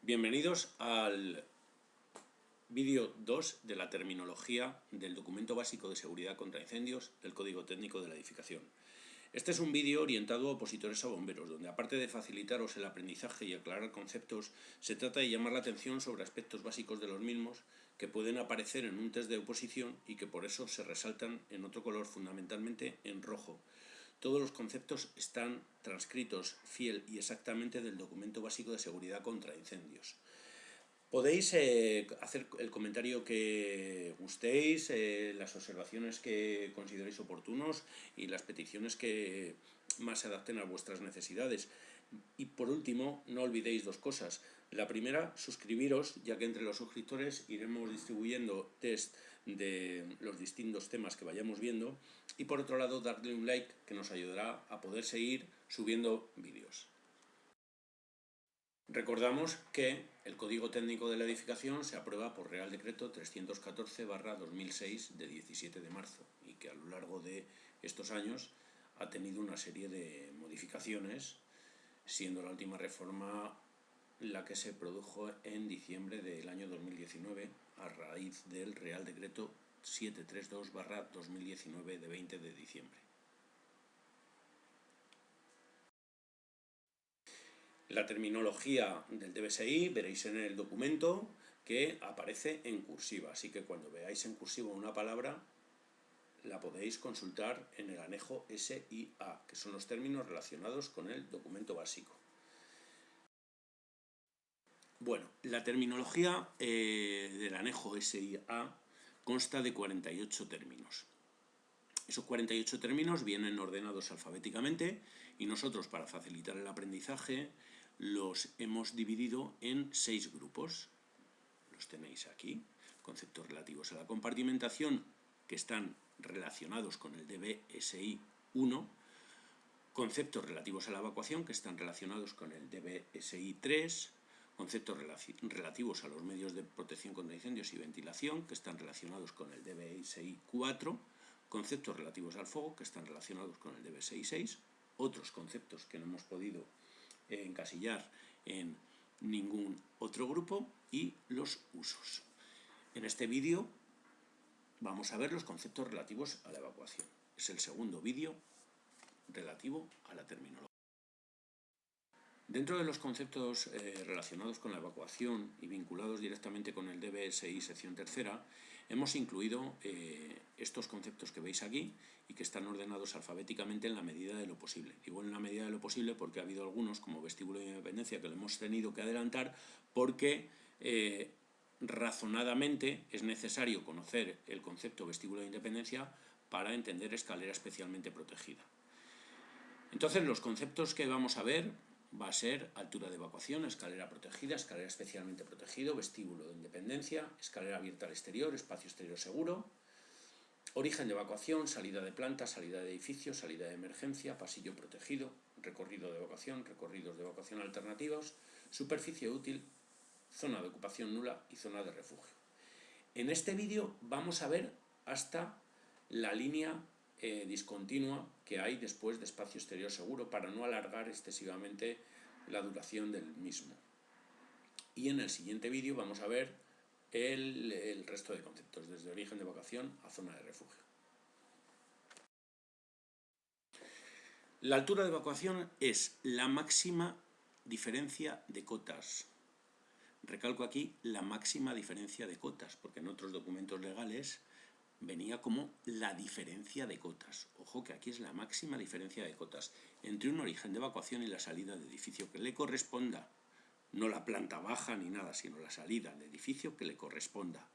Bienvenidos al vídeo 2 de la terminología del documento básico de seguridad contra incendios del Código Técnico de la Edificación. Este es un vídeo orientado a opositores a bomberos, donde aparte de facilitaros el aprendizaje y aclarar conceptos, se trata de llamar la atención sobre aspectos básicos de los mismos que pueden aparecer en un test de oposición y que por eso se resaltan en otro color, fundamentalmente en rojo. Todos los conceptos están transcritos fiel y exactamente del documento básico de seguridad contra incendios. Podéis hacer el comentario que gustéis, las observaciones que consideréis oportunos y las peticiones que más se adapten a vuestras necesidades. Y por último, no olvidéis dos cosas. La primera, suscribiros, ya que entre los suscriptores iremos distribuyendo test de los distintos temas que vayamos viendo. Y por otro lado, darle un like que nos ayudará a poder seguir subiendo vídeos. Recordamos que el Código Técnico de la Edificación se aprueba por Real Decreto 314/2006 de 17 de marzo y que a lo largo de estos años ha tenido una serie de modificaciones, siendo la última reforma la que se produjo en diciembre del año 2019 a raíz del Real Decreto 732/2019 de 20 de diciembre. La terminología del DBSI veréis en el documento que aparece en cursiva, así que cuando veáis en cursiva una palabra la podéis consultar en el anejo SIA, que son los términos relacionados con el documento básico. Bueno, la terminología del anejo SIA consta de 48 términos. Esos 48 términos vienen ordenados alfabéticamente y nosotros, para facilitar el aprendizaje, los hemos dividido en 6 grupos. Los tenéis aquí. Conceptos relativos a la compartimentación, que están relacionados con el DBSI 1. Conceptos relativos a la evacuación, que están relacionados con el DBSI 3. Conceptos relativos a los medios de protección contra incendios y ventilación, que están relacionados con el DBSI 4. Conceptos relativos al fuego, que están relacionados con el DBSI 6, otros conceptos que no hemos podido encasillar en ningún otro grupo, y los usos. En este vídeo vamos a ver los conceptos relativos a la evacuación. Es el segundo vídeo relativo a la terminología. Dentro de los conceptos relacionados con la evacuación y vinculados directamente con el DBSI sección tercera, hemos incluido estos conceptos que veis aquí y que están ordenados alfabéticamente en la medida de lo posible. Digo en la medida de lo posible porque ha habido algunos, como vestíbulo de independencia, que lo hemos tenido que adelantar porque razonadamente es necesario conocer el concepto vestíbulo de independencia para entender escalera especialmente protegida. Entonces, los conceptos que vamos a ver va a ser altura de evacuación, escalera protegida, escalera especialmente protegido, vestíbulo de independencia, escalera abierta al exterior, espacio exterior seguro, origen de evacuación, salida de planta, salida de edificio, salida de emergencia, pasillo protegido, recorrido de evacuación, recorridos de evacuación alternativos, superficie útil, zona de ocupación nula y zona de refugio. En este vídeo vamos a ver hasta la línea discontinua que hay después de espacio exterior seguro para no alargar excesivamente la duración del mismo. Y en el siguiente vídeo vamos a ver el resto de conceptos, desde origen de evacuación a zona de refugio. La altura de evacuación es la máxima diferencia de cotas. Recalco aquí la máxima diferencia de cotas, porque en otros documentos legales venía como la diferencia de cotas. Ojo que aquí es la máxima diferencia de cotas entre un origen de evacuación y la salida de edificio que le corresponda. No la planta baja ni nada, sino la salida de edificio que le corresponda.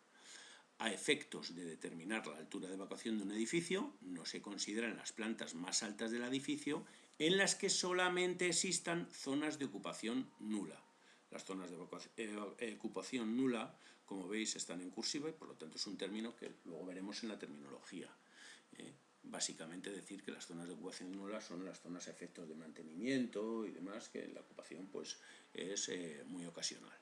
A efectos de determinar la altura de evacuación de un edificio, no se consideran las plantas más altas del edificio en las que solamente existan zonas de ocupación nula. Las zonas de ocupación nula, como veis, están en cursiva y por lo tanto es un término que luego veremos en la terminología. Básicamente decir que las zonas de ocupación nula son las zonas a efectos de mantenimiento y demás, que la ocupación pues es muy ocasional.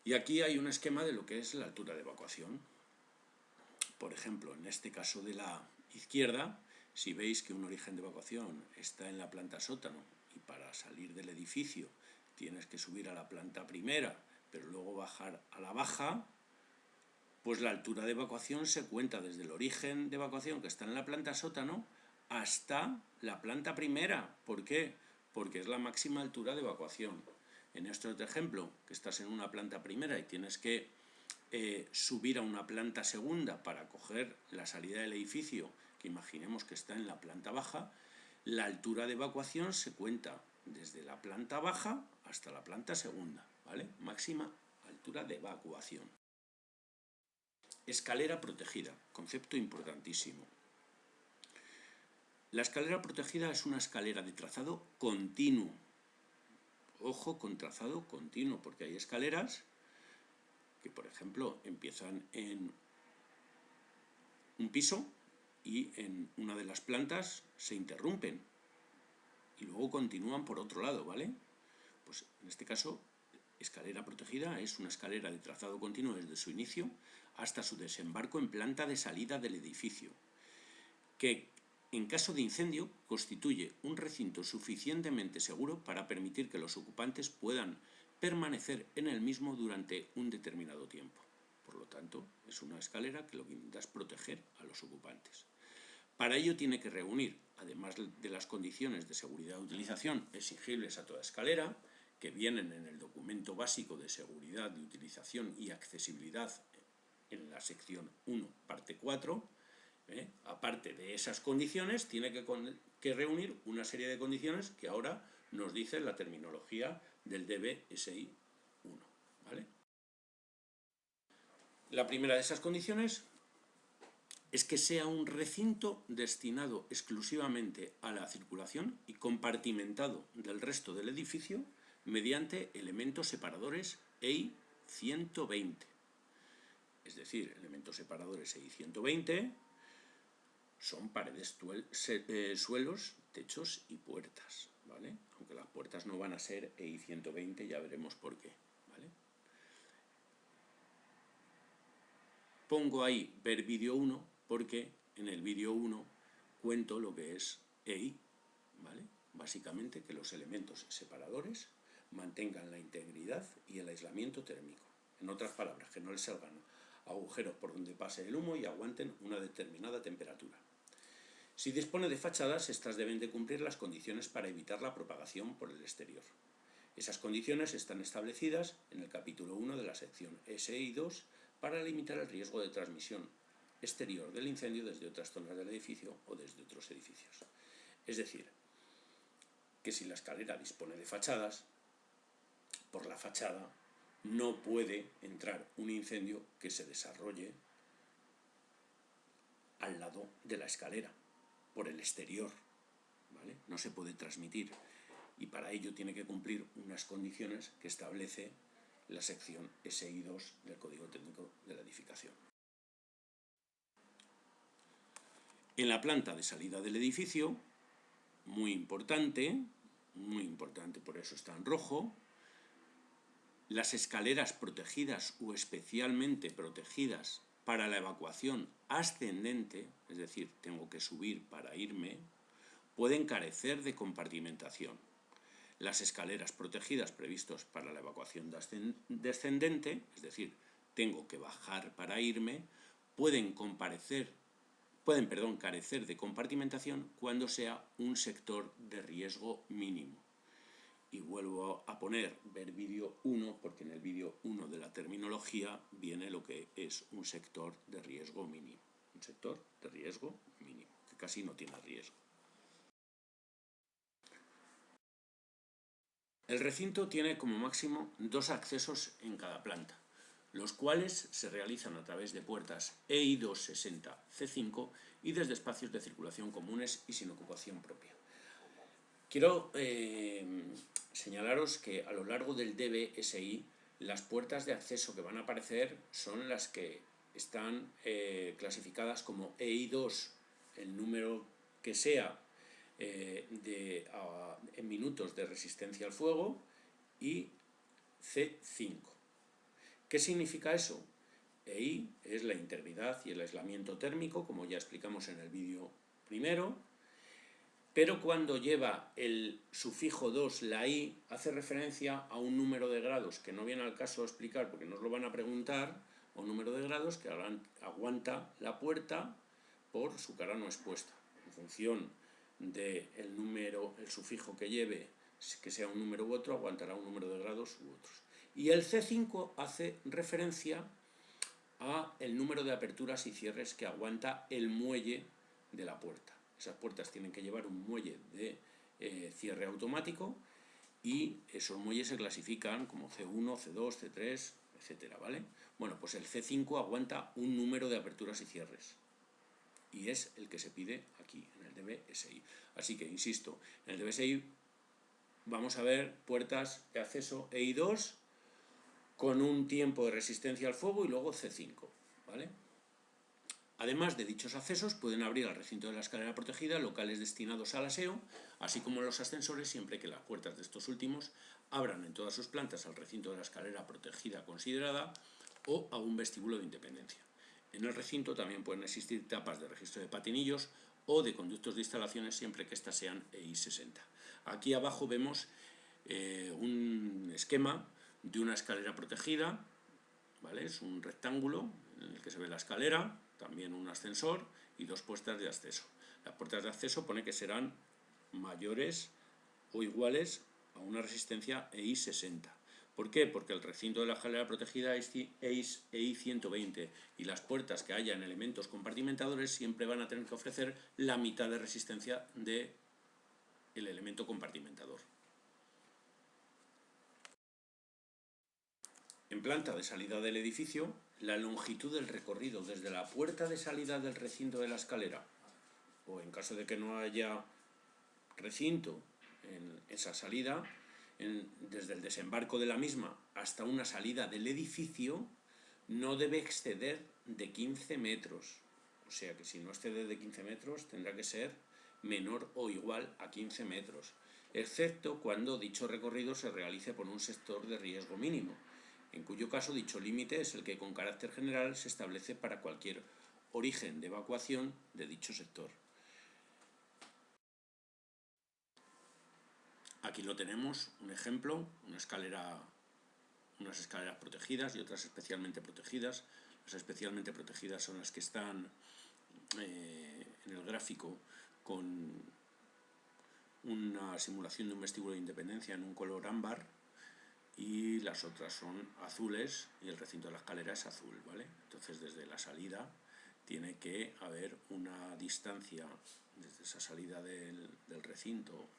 Y aquí hay un esquema de lo que es la altura de evacuación. Por ejemplo, en este caso de la izquierda, si veis que un origen de evacuación está en la planta sótano y para salir del edificio tienes que subir a la planta primera, pero luego bajar a la baja, pues la altura de evacuación se cuenta desde el origen de evacuación, que está en la planta sótano, hasta la planta primera. ¿Por qué? Porque es la máxima altura de evacuación. En este otro ejemplo, que estás en una planta primera y tienes que subir a una planta segunda para coger la salida del edificio, que imaginemos que está en la planta baja, la altura de evacuación se cuenta desde la planta baja hasta la planta segunda, ¿vale? Máxima altura de evacuación. Escalera protegida, concepto importantísimo. La escalera protegida es una escalera de trazado continuo. Ojo con trazado continuo, porque hay escaleras que, por ejemplo, empiezan en un piso y en una de las plantas se interrumpen y luego continúan por otro lado, ¿vale? Pues en este caso, escalera protegida es una escalera de trazado continuo desde su inicio hasta su desembarco en planta de salida del edificio, que en caso de incendio constituye un recinto suficientemente seguro para permitir que los ocupantes puedan permanecer en el mismo durante un determinado tiempo. Por lo tanto, es una escalera que lo que intenta es proteger a los ocupantes. Para ello tiene que reunir, además de las condiciones de seguridad de utilización exigibles a toda escalera, que vienen en el documento básico de seguridad de utilización y accesibilidad en la sección 1, parte 4, aparte de esas condiciones, tiene que reunir una serie de condiciones que ahora nos dice la terminología del DB-SI 1, ¿vale? La primera de esas condiciones es que sea un recinto destinado exclusivamente a la circulación y compartimentado del resto del edificio mediante elementos separadores EI 120. Es decir, elementos separadores EI 120 son paredes, suelos, techos y puertas, ¿vale? Aunque las puertas no van a ser EI 120, ya veremos por qué, ¿vale? Pongo ahí ver vídeo 1 porque en el vídeo 1 cuento lo que es EI, ¿vale? Básicamente que los elementos separadores mantengan la integridad y el aislamiento térmico. En otras palabras, que no les salgan agujeros por donde pase el humo y aguanten una determinada temperatura. Si dispone de fachadas, estas deben de cumplir las condiciones para evitar la propagación por el exterior. Esas condiciones están establecidas en el capítulo 1 de la sección SI 2 para limitar el riesgo de transmisión exterior del incendio desde otras zonas del edificio o desde otros edificios. Es decir, que si la escalera dispone de fachadas, por la fachada no puede entrar un incendio que se desarrolle al lado de la escalera, por el exterior, ¿vale? No se puede transmitir y para ello tiene que cumplir unas condiciones que establece la sección SI 2 del Código Técnico de la Edificación. En la planta de salida del edificio, muy importante, por eso está en rojo, las escaleras protegidas o especialmente protegidas para la evacuación ascendente, es decir, tengo que subir para irme, pueden carecer de compartimentación. Las escaleras protegidas previstas para la evacuación descendente, es decir, tengo que bajar para irme, pueden carecer de compartimentación cuando sea un sector de riesgo mínimo. Y vuelvo a poner ver vídeo 1 porque en el vídeo 1 de la terminología viene lo que es un sector de riesgo mínimo. Un sector de riesgo mínimo, que casi no tiene riesgo. El recinto tiene como máximo 2 accesos en cada planta, los cuales se realizan a través de puertas EI 260 C5 y desde espacios de circulación comunes y sin ocupación propia. Quiero señalaros que a lo largo del DB-SI las puertas de acceso que van a aparecer son las que están clasificadas como EI 2, el número que sea en minutos de resistencia al fuego, y C5. ¿Qué significa eso? EI es la integridad y el aislamiento térmico, como ya explicamos en el vídeo primero. pero cuando lleva el sufijo 2, la i, hace referencia a un número de grados que no viene al caso explicar porque nos lo van a preguntar, o número de grados que aguanta la puerta por su cara no expuesta. En función del número, el sufijo que lleve, que sea un número u otro, aguantará un número de grados u otros. Y el C5 hace referencia a el número de aperturas y cierres que aguanta el muelle de la puerta. Esas puertas tienen que llevar un muelle de cierre automático y esos muelles se clasifican como C1, C2, C3, etcétera, ¿vale? Bueno, pues el C5 aguanta un número de aperturas y cierres y es el que se pide aquí, en el DBSI. Así que, insisto, en el DBSI vamos a ver puertas de acceso EI2 con un tiempo de resistencia al fuego y luego C5, ¿vale? Además de dichos accesos, pueden abrir al recinto de la escalera protegida locales destinados al aseo, así como los ascensores, siempre que las puertas de estos últimos abran en todas sus plantas al recinto de la escalera protegida considerada o a un vestíbulo de independencia. En el recinto también pueden existir tapas de registro de patinillos o de conductos de instalaciones, siempre que éstas sean EI60. Aquí abajo vemos un esquema de una escalera protegida, ¿vale? Es un rectángulo en el que se ve la escalera, también un ascensor y dos puertas de acceso. Las puertas de acceso pone que serán mayores o iguales a una resistencia EI60. ¿Por qué? Porque el recinto de la escalera protegida es EI120 y las puertas que haya en elementos compartimentadores siempre van a tener que ofrecer la mitad de resistencia del elemento compartimentador. En planta de salida del edificio, la longitud del recorrido desde la puerta de salida del recinto de la escalera, o en caso de que no haya recinto en esa salida, desde el desembarco de la misma hasta una salida del edificio, no debe exceder de 15 metros. O sea que si no excede de 15 metros tendrá que ser menor o igual a 15 metros, excepto cuando dicho recorrido se realice por un sector de riesgo mínimo, en cuyo caso dicho límite es el que con carácter general se establece para cualquier origen de evacuación de dicho sector. Aquí lo tenemos, un ejemplo, unas escaleras protegidas y otras especialmente protegidas. Las especialmente protegidas son las que están en el gráfico con una simulación de un vestíbulo de independencia en un color ámbar, y las otras son azules y el recinto de la escalera es azul, ¿vale? Entonces desde la salida tiene que haber una distancia desde esa salida del recinto,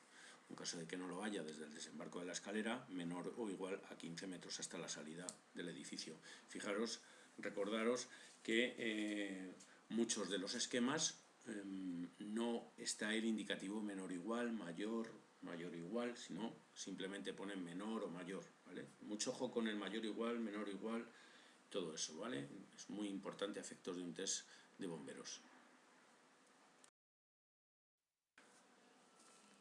en caso de que no lo haya, desde el desembarco de la escalera, menor o igual a 15 metros hasta la salida del edificio. Fijaros, recordaros que muchos de los esquemas no está el indicativo menor o igual, mayor o igual, sino simplemente ponen menor o mayor, ¿vale? Mucho ojo con el mayor o igual, menor o igual, todo eso, ¿vale? Es muy importante a efectos de un test de bomberos.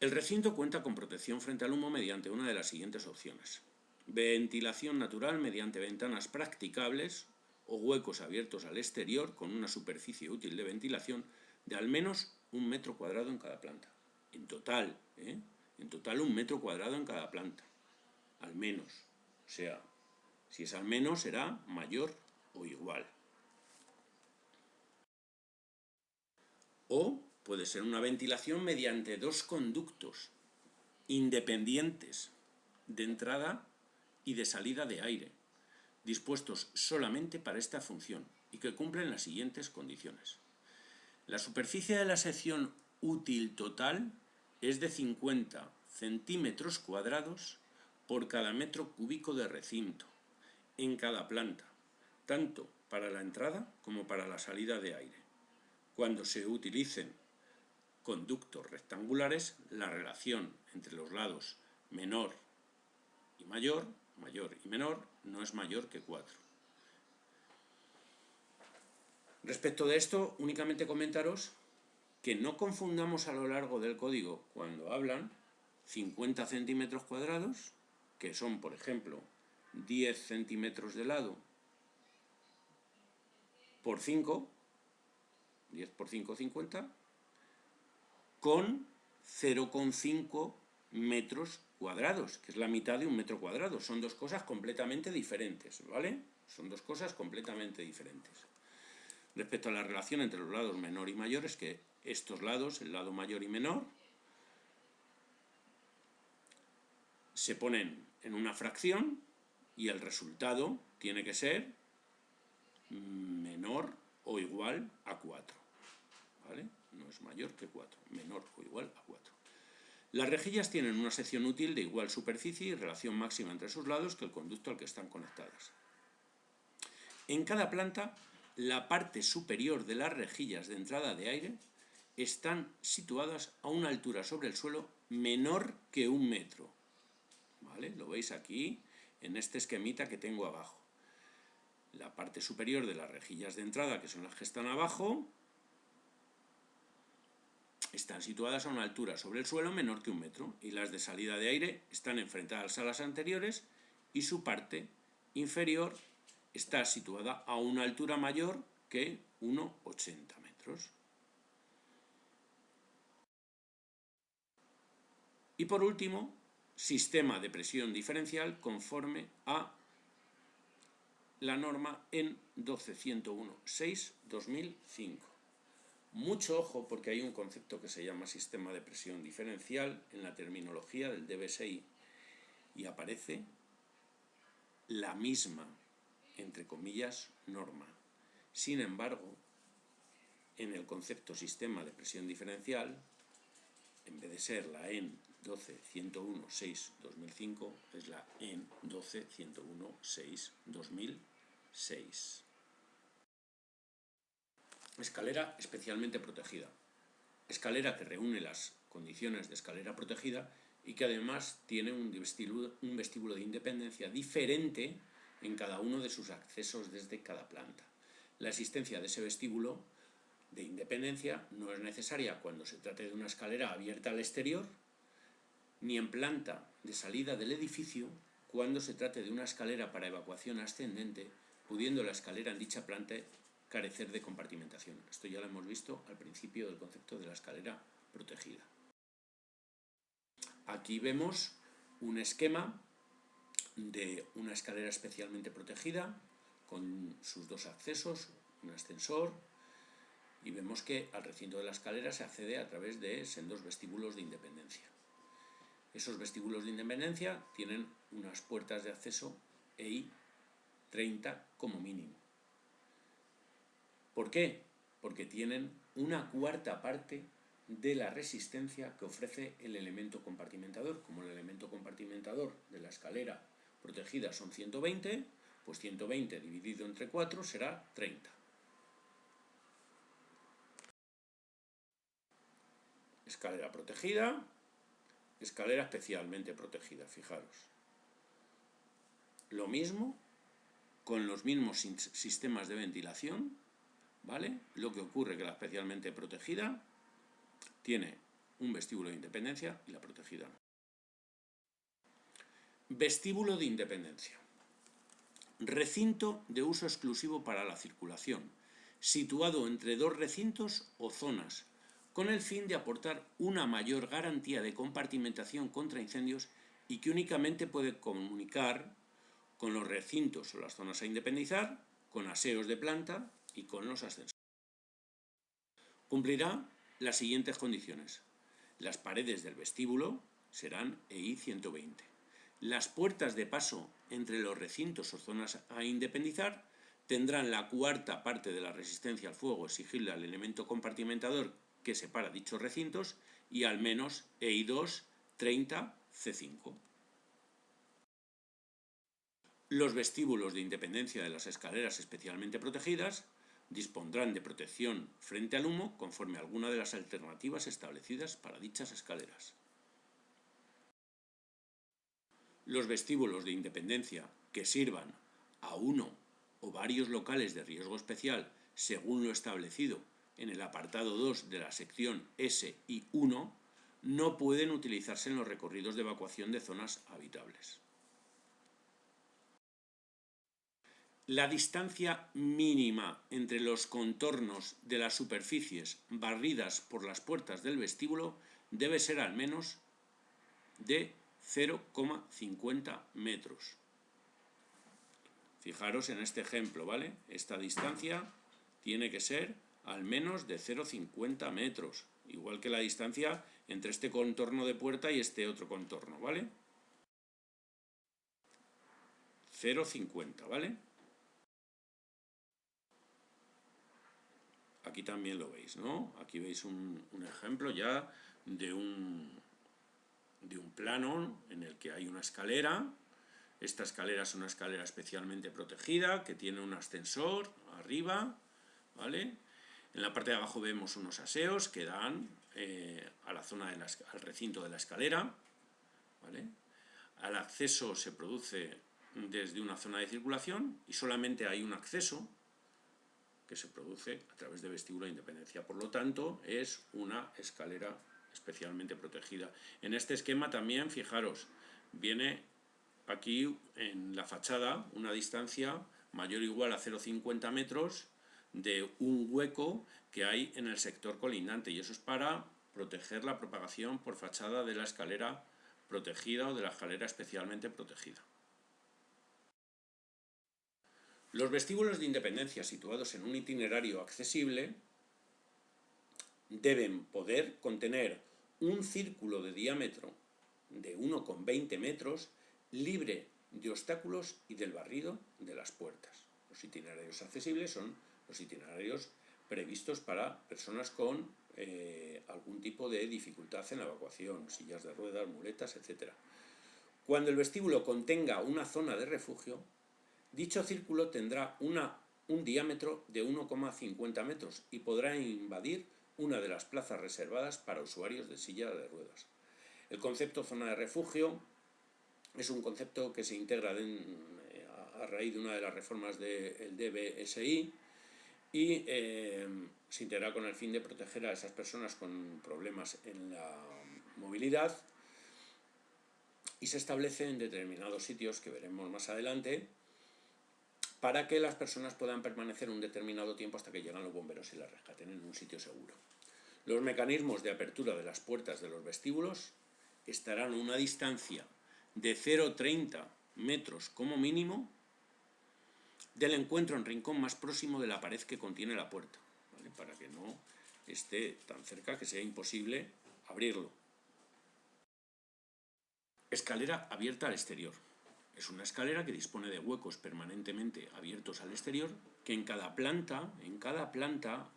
El recinto cuenta con protección frente al humo mediante una de las siguientes opciones: ventilación natural mediante ventanas practicables o huecos abiertos al exterior con una superficie útil de ventilación de al menos 1 metro cuadrado en cada planta. En total, en total 1 metro cuadrado en cada planta. Al menos. O sea, si es al menos será mayor o igual. O puede ser una ventilación mediante dos conductos independientes de entrada y de salida de aire, dispuestos solamente para esta función y que cumplen las siguientes condiciones. La superficie de la sección útil total es de 50 centímetros cuadrados por cada metro cúbico de recinto en cada planta, tanto para la entrada como para la salida de aire. Cuando se utilicen conductos rectangulares, la relación entre los lados menor y mayor y menor, no es mayor que 4. Respecto de esto, únicamente comentaros que no confundamos a lo largo del código cuando hablan 50 centímetros cuadrados, que son, por ejemplo, 10 centímetros de lado por 5, 10 por 5, 50, con 0,5 metros cuadrados, que es la mitad de un metro cuadrado. Son dos cosas completamente diferentes, ¿vale? Son dos cosas completamente diferentes. Respecto a la relación entre los lados menor y mayor, es que estos lados, el lado mayor y menor, se ponen en una fracción y el resultado tiene que ser menor o igual a 4, ¿vale? No es mayor que 4, menor o igual a 4. Las rejillas tienen una sección útil de igual superficie y relación máxima entre sus lados que el conducto al que están conectadas. En cada planta, la parte superior de las rejillas de entrada de aire están situadas a una altura sobre el suelo menor que 1 metro. ¿Vale? Lo veis aquí en este esquemita que tengo abajo. La parte superior de las rejillas de entrada, que son las que están abajo, están situadas a una altura sobre el suelo menor que 1 metro, y las de salida de aire están enfrentadas a las anteriores y su parte inferior está situada a una altura mayor que 1,80 metros. Y por último, sistema de presión diferencial conforme a la norma EN 12116-2005. Mucho ojo, porque hay un concepto que se llama sistema de presión diferencial en la terminología del DBSI y aparece la misma, entre comillas, norma. Sin embargo, en el concepto sistema de presión diferencial, en vez de ser la EN 12116-2005, es la EN 12116-2006. Escalera especialmente protegida. Escalera que reúne las condiciones de escalera protegida y que además tiene un vestíbulo de independencia diferente en cada uno de sus accesos desde cada planta. La existencia de ese vestíbulo de independencia no es necesaria cuando se trate de una escalera abierta al exterior, ni en planta de salida del edificio cuando se trate de una escalera para evacuación ascendente, pudiendo la escalera en dicha planta carecer de compartimentación. Esto ya lo hemos visto al principio del concepto de la escalera protegida. Aquí vemos un esquema de una escalera especialmente protegida con sus dos accesos, un ascensor, y vemos que al recinto de la escalera se accede a través de sendos vestíbulos de independencia. Esos vestíbulos de independencia tienen unas puertas de acceso EI 30 como mínimo. ¿Por qué? Porque tienen una cuarta parte de la resistencia que ofrece el elemento compartimentador. Como el elemento compartimentador de la escalera protegida son 120, pues 120 dividido entre 4 será 30. Escalera protegida, escalera especialmente protegida, fijaros. Lo mismo con los mismos sistemas de ventilación, ¿vale? Lo que ocurre que la especialmente protegida tiene un vestíbulo de independencia y la protegida no. Vestíbulo de independencia. Recinto de uso exclusivo para la circulación, situado entre dos recintos o zonas, con el fin de aportar una mayor garantía de compartimentación contra incendios y que únicamente puede comunicar con los recintos o las zonas a independizar, con aseos de planta y con los ascensores. Cumplirá las siguientes condiciones. Las paredes del vestíbulo serán EI 120. Las puertas de paso entre los recintos o zonas a independizar tendrán la cuarta parte de la resistencia al fuego exigible al elemento compartimentador que separa dichos recintos y al menos EI 2 30 C5. Los vestíbulos de independencia de las escaleras especialmente protegidas dispondrán de protección frente al humo conforme a alguna de las alternativas establecidas para dichas escaleras. Los vestíbulos de independencia que sirvan a uno o varios locales de riesgo especial según lo establecido en el apartado 2 de la sección S y 1 no pueden utilizarse en los recorridos de evacuación de zonas habitables. La distancia mínima entre los contornos de las superficies barridas por las puertas del vestíbulo debe ser al menos de 0,50 metros. Fijaros en este ejemplo, ¿vale? Esta distancia tiene que ser al menos de 0,50 metros, igual que la distancia entre este contorno de puerta y este otro contorno, ¿vale? 0,50, ¿vale? Aquí también lo veis, ¿no? Aquí veis un ejemplo ya de un plano en el que hay una escalera. Esta escalera es una escalera especialmente protegida que tiene un ascensor arriba, ¿vale? En la parte de abajo vemos unos aseos que dan a la zona al recinto de la escalera, ¿vale? El acceso se produce desde una zona de circulación y solamente hay un acceso que se produce a través de vestíbulo de Independencia. Por lo tanto, es una escalera especialmente protegida. En este esquema también, fijaros, viene aquí en la fachada una distancia mayor o igual a 0,50 metros de un hueco que hay en el sector colindante, y eso es para proteger la propagación por fachada de la escalera protegida o de la escalera especialmente protegida. Los vestíbulos de Independencia situados en un itinerario accesible deben poder contener un círculo de diámetro de 1,20 metros libre de obstáculos y del barrido de las puertas. Los itinerarios accesibles son los itinerarios previstos para personas con algún tipo de dificultad en la evacuación, sillas de ruedas, muletas, etc. Cuando el vestíbulo contenga una zona de refugio, dicho círculo tendrá un diámetro de 1,50 metros y podrá invadir una de las plazas reservadas para usuarios de silla de ruedas. El concepto zona de refugio es un concepto que se integra a raíz de una de las reformas del DBSI y se integra con el fin de proteger a esas personas con problemas en la movilidad, y se establece en determinados sitios que veremos más adelante para que las personas puedan permanecer un determinado tiempo hasta que llegan los bomberos y las rescaten en un sitio seguro. Los mecanismos de apertura de las puertas de los vestíbulos estarán a una distancia de 0,30 metros como mínimo del encuentro en rincón más próximo de la pared que contiene la puerta, ¿vale? Para que no esté tan cerca que sea imposible abrirlo. Escalera abierta al exterior. Es una escalera que dispone de huecos permanentemente abiertos al exterior que en cada planta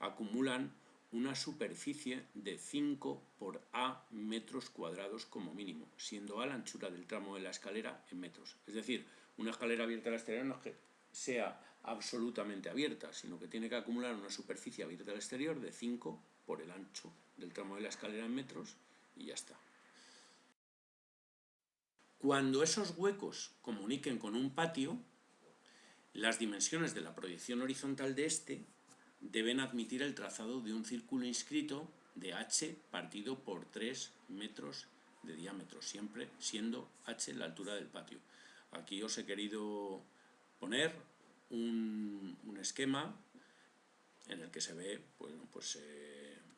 acumulan una superficie de 5 por A metros cuadrados como mínimo, siendo A la anchura del tramo de la escalera en metros. Es decir, una escalera abierta al exterior no es que sea absolutamente abierta, sino que tiene que acumular una superficie abierta al exterior de 5 por el ancho del tramo de la escalera en metros y ya está. Cuando esos huecos comuniquen con un patio, las dimensiones de la proyección horizontal de este deben admitir el trazado de un círculo inscrito de h partido por 3 metros de diámetro, siempre siendo h la altura del patio. Aquí os he querido poner un esquema en el que se ve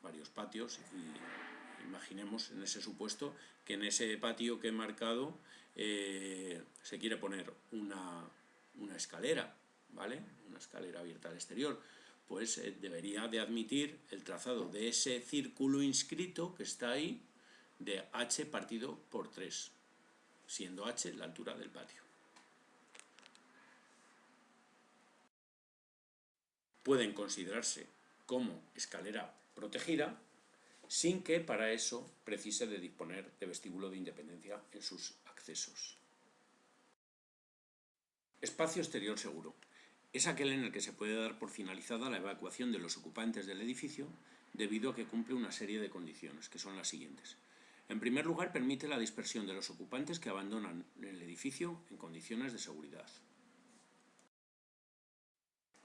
varios patios, y imaginemos en ese supuesto que en ese patio que he marcado se quiere poner una escalera, ¿vale? Una escalera abierta al exterior. Pues debería de admitir el trazado de ese círculo inscrito que está ahí de h partido por 3, siendo h la altura del patio. Pueden considerarse como escalera protegida sin que para eso precise de disponer de vestíbulo de Independencia en sus accesos. Espacio exterior seguro. Es aquel en el que se puede dar por finalizada la evacuación de los ocupantes del edificio debido a que cumple una serie de condiciones, que son las siguientes. En primer lugar, permite la dispersión de los ocupantes que abandonan el edificio en condiciones de seguridad.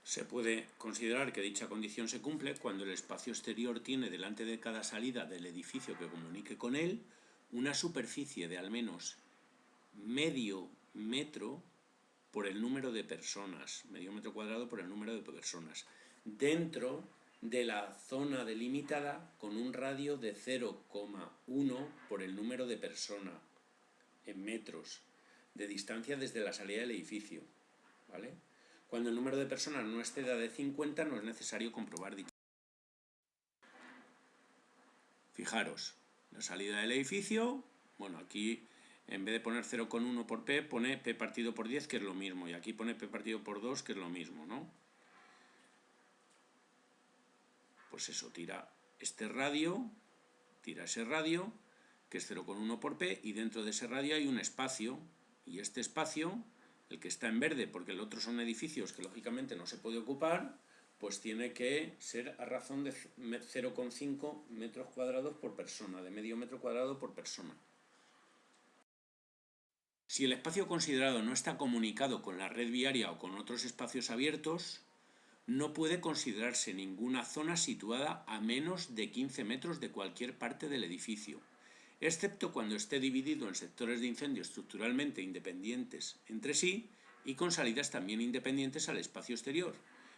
Se puede considerar que dicha condición se cumple cuando el espacio exterior tiene delante de cada salida del edificio que comunique con él una superficie de al menos medio metro por el número de personas, medio metro cuadrado por el número de personas, dentro de la zona delimitada con un radio de 0,1 por el número de persona en metros de distancia desde la salida del edificio, ¿vale? Cuando el número de personas no exceda de 50 no es necesario comprobar dicho. Fijaros, la salida del edificio, bueno, aquí en vez de poner 0,1 por P, pone P partido por 10, que es lo mismo, y aquí pone P partido por 2, que es lo mismo, ¿no? Pues eso, tira este radio, tira ese radio, que es 0,1 por P, y dentro de ese radio hay un espacio, y este espacio, el que está en verde, porque el otro son edificios que lógicamente no se puede ocupar, pues tiene que ser a razón de 0,5 metros cuadrados por persona, de medio metro cuadrado por persona. Si el espacio considerado no está comunicado con la red viaria o con otros espacios abiertos, no puede considerarse ninguna zona situada a menos de 15 metros de cualquier parte del edificio, excepto cuando esté dividido en sectores de incendio estructuralmente independientes entre sí y con salidas también independientes al espacio exterior,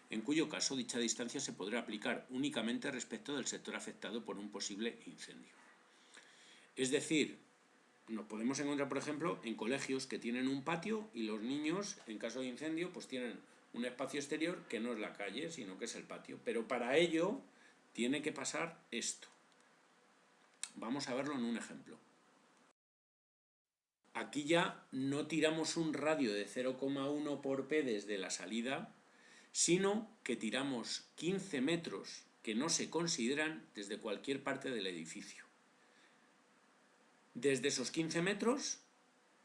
en cuyo caso dicha distancia se podrá aplicar únicamente respecto del sector afectado por un posible incendio. Es decir, nos podemos encontrar, por ejemplo, en colegios que tienen un patio y los niños, en caso de incendio, pues tienen un espacio exterior que no es la calle, sino que es el patio. Pero para ello tiene que pasar esto. Vamos a verlo en un ejemplo. Aquí ya no tiramos un radio de 0,1 por P desde la salida, sino que tiramos 15 metros que no se consideran desde cualquier parte del edificio. Desde esos 15 metros,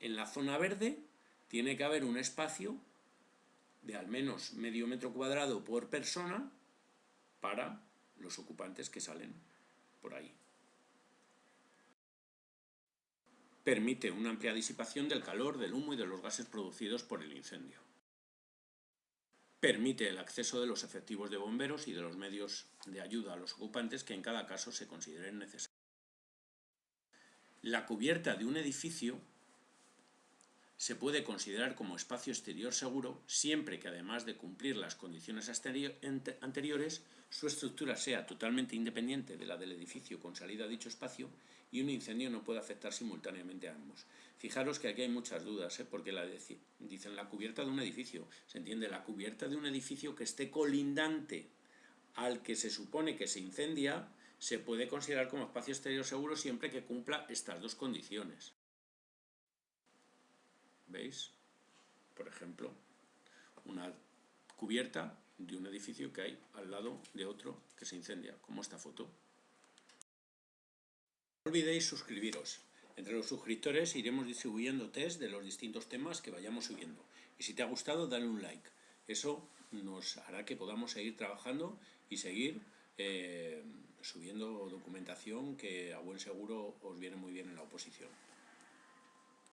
en la zona verde, tiene que haber un espacio de al menos medio metro cuadrado por persona para los ocupantes que salen por ahí. Permite una amplia disipación del calor, del humo y de los gases producidos por el incendio. Permite el acceso de los efectivos de bomberos y de los medios de ayuda a los ocupantes que en cada caso se consideren necesarios. La cubierta de un edificio se puede considerar como espacio exterior seguro siempre que, además de cumplir las condiciones anteriores, su estructura sea totalmente independiente de la del edificio con salida a dicho espacio y un incendio no pueda afectar simultáneamente a ambos. Fijaros que aquí hay muchas dudas, porque dicen la cubierta de un edificio. Se entiende la cubierta de un edificio que esté colindante al que se supone que se incendia, se puede considerar como espacio exterior seguro siempre que cumpla estas dos condiciones. ¿Veis? Por ejemplo, una cubierta de un edificio que hay al lado de otro que se incendia, como esta foto. No olvidéis suscribiros. Entre los suscriptores iremos distribuyendo test de los distintos temas que vayamos subiendo. Y si te ha gustado, dale un like. Eso nos hará que podamos seguir trabajando y seguir subiendo documentación que a buen seguro os viene muy bien en la oposición.